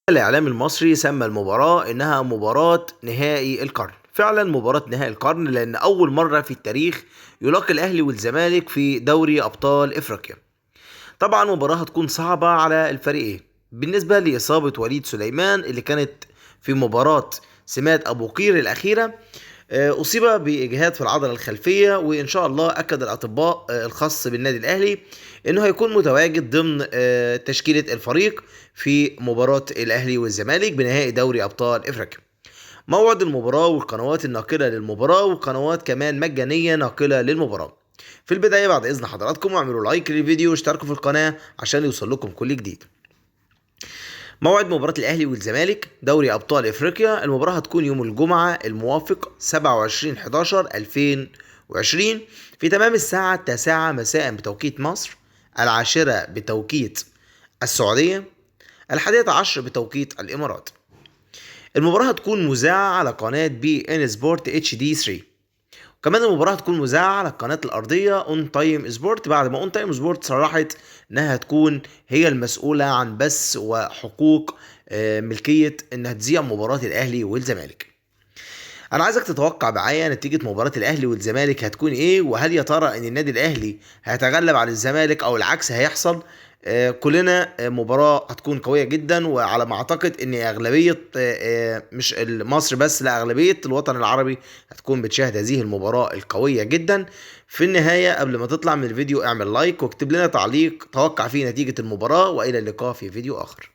الإعلام المصري سمى المباراة إنها مباراة نهائي القرن. فعلا مباراة نهائي القرن لأن أول مرة في التاريخ يلاقي الأهلي والزمالك في دوري أبطال إفريقيا. طبعا مباراة هتكون صعبة على الفريقين بالنسبة لإصابة وليد سليمان اللي كانت في مباراة سمات أبو قير الأخيرة. أصيب بإجهاد في العضلة الخلفية، وإن شاء الله أكد الأطباء الخاص بالنادي الأهلي إنه هيكون متواجد ضمن تشكيلة الفريق في مباراة الأهلي والزمالك بنهائي دوري أبطال إفريقيا. موعد المباراة والقنوات الناقلة للمباراة وقنوات كمان مجانية ناقلة للمباراة. في البداية بعد إذن حضراتكم اعملوا لايك للفيديو واشتركوا في القناة عشان يوصل لكم كل جديد. موعد مباراة الأهلي والزمالك دوري أبطال إفريقيا، المباراة هتكون يوم الجمعة الموافق 27/11/2020 في تمام الساعة 9 مساء بتوقيت مصر، 10 بتوقيت السعودية، 11 بتوقيت الإمارات. المباراة هتكون مذاعة على قناة بي إن سبورت اتش دي 3. كمان المباراة هتكون مذاعة على القناة الأرضية اون تايم سبورت، بعد ما اون تايم سبورت صرحت انها هتكون هي المسؤولة عن بث وحقوق ملكية انها تذيع مباراة الأهلي والزمالك. انا عايزك تتوقع معايا نتيجة مباراة الأهلي والزمالك هتكون ايه، وهل يا ترى ان النادي الأهلي هيتغلب على الزمالك او العكس هيحصل. كلنا مباراة هتكون قوية جدا، وعلى ما اعتقد ان اغلبية مش مصر بس، لا اغلبية الوطن العربي هتكون بتشاهد هذه المباراة القوية جدا. في النهاية قبل ما تطلع من الفيديو اعمل لايك واكتب لنا تعليق توقع فيه نتيجة المباراة، والى اللقاء في فيديو اخر.